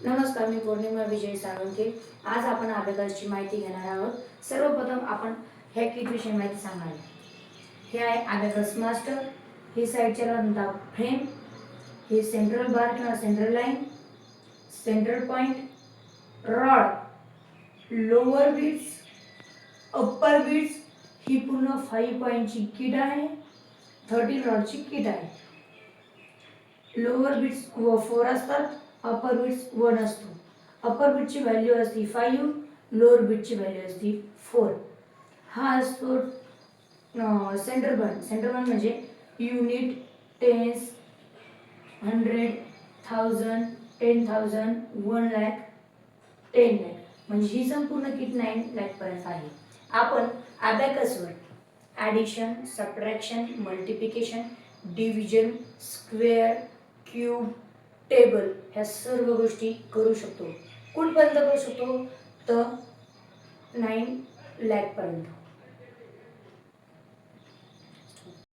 नमस्कार, मी पौर्णिमा विजय साळुंखे. आज आपण अबॅकसची माहिती घेणार आहोत. सर्वप्रथम आपण ह्या किट विषयी माहिती सांगणार आहे. हे आहे अबॅकस मास्टर. ही साईडच्या म्हणतात फ्रेम, ही सेंट्रल बार किंवा central line, centre point, rod, lower beats, upper beats. ही पूर्ण 5 पॉइंटची किट आहे. 13 रॉडची किट आहे. लोअर बीट्स 4 असतात, अपर बीट्स 1 असतो. अपर बीटची व्हॅल्यू असते 5, लोअर बीटची व्हॅल्यू असते 4. हा असतो सेंटर पॉइंट. सेंटर पॉइंट म्हणजे युनिट, टेन्स, 100, 1000, 10,000, 1 लाख, 10 लाख. म्हणजे ही संपूर्ण किट 9 लाख पर्यंत आहे. आपण अबॅकसवर addition, subtraction, multiplication, division, square, cube, table ह्या सर्व गोष्टी करू शकतो. कुठपर्यंत करू शकतो? तर 9 लाख पर्यंत.